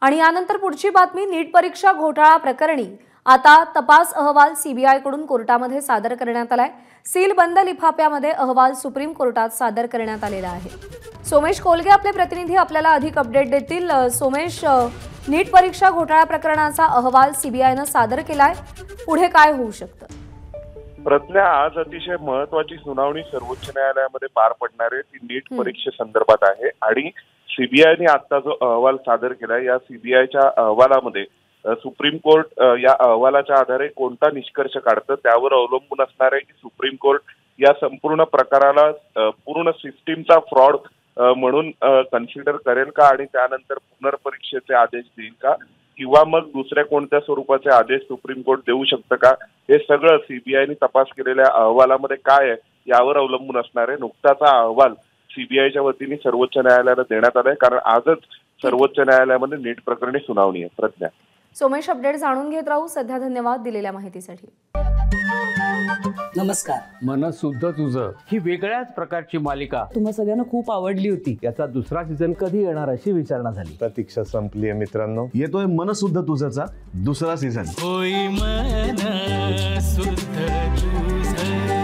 आणि यानंतर पुढची बातमी, नीट परीक्षा घोटाळा प्रकरणी आता तपास अहवाल सीबीआयकडून कोर्टामध्ये सादर करण्यात आलाय। सील बंद लिफाफ्यामध्ये अहवाल सुप्रीम कोर्टात सादर करण्यात आलेला आहे। सोमेश कोलगे आपले प्रतिनिधी आपल्याला अधिक अपडेट देतील। सोमेश, नीट परीक्षा घोटाळा प्रकरणाचा अहवाल सीबीआयने सादर केलाय, पुढे काय होऊ शकतं? प्रज्ञा, आज अतिशय महत्वाची सुनावणी सर्वोच्च न्यायालयामध्ये पार पडणार आहे। ती नीट परीक्षेसंदर्भात आहे आणि सीबीआयने आता जो अहवाल सादर केलाय, या सीबीआयच्या अहवालामध्ये सुप्रीम कोर्ट या अहवालाच्या आधारे कोणता निष्कर्ष काढतं त्यावर अवलंबून असणार आहे की सुप्रीम कोर्ट या संपूर्ण प्रकाराला पूर्ण सिस्टीमचा फ्रॉड म्हणून कन्सिडर करेल का आणि त्यानंतर पुनर्परीक्षेचे आदेश देईल का, किंवा मग दुसऱ्या कोणत्या स्वरूपाचे आदेश सुप्रीम कोर्ट देऊ शकतं का, हे सगळं सीबीआयने तपास केलेल्या अहवालामध्ये काय आहे यावर अवलंबून असणार आहे। नुकताच हा अहवाल सीबीआयच्या वतीने सर्वोच्च न्यायालयाला देण्यात आलाय, कारण आजच सर्वोच्च न्यायालयामध्ये नीट प्रकरणी सुनावणी आहे। प्रज्ञा, सोमेश, अपडेट जाणून घेत राहू। सध्या धन्यवाद दिलेल्या माहितीसाठी। नमस्कार। मन शुद्ध तुझं ही वेगळ्याच प्रकारची मालिका तुम्हा सगळ्यांना खूप आवडली होती। याचा दुसरा सीझन कधी येणार अशी विचारणा झाली। प्रतीक्षा संपली आहे मित्रांनो, येतोय मन शुद्ध तुझंचा दुसरा सीझन। होई मन शुद्ध तुझं।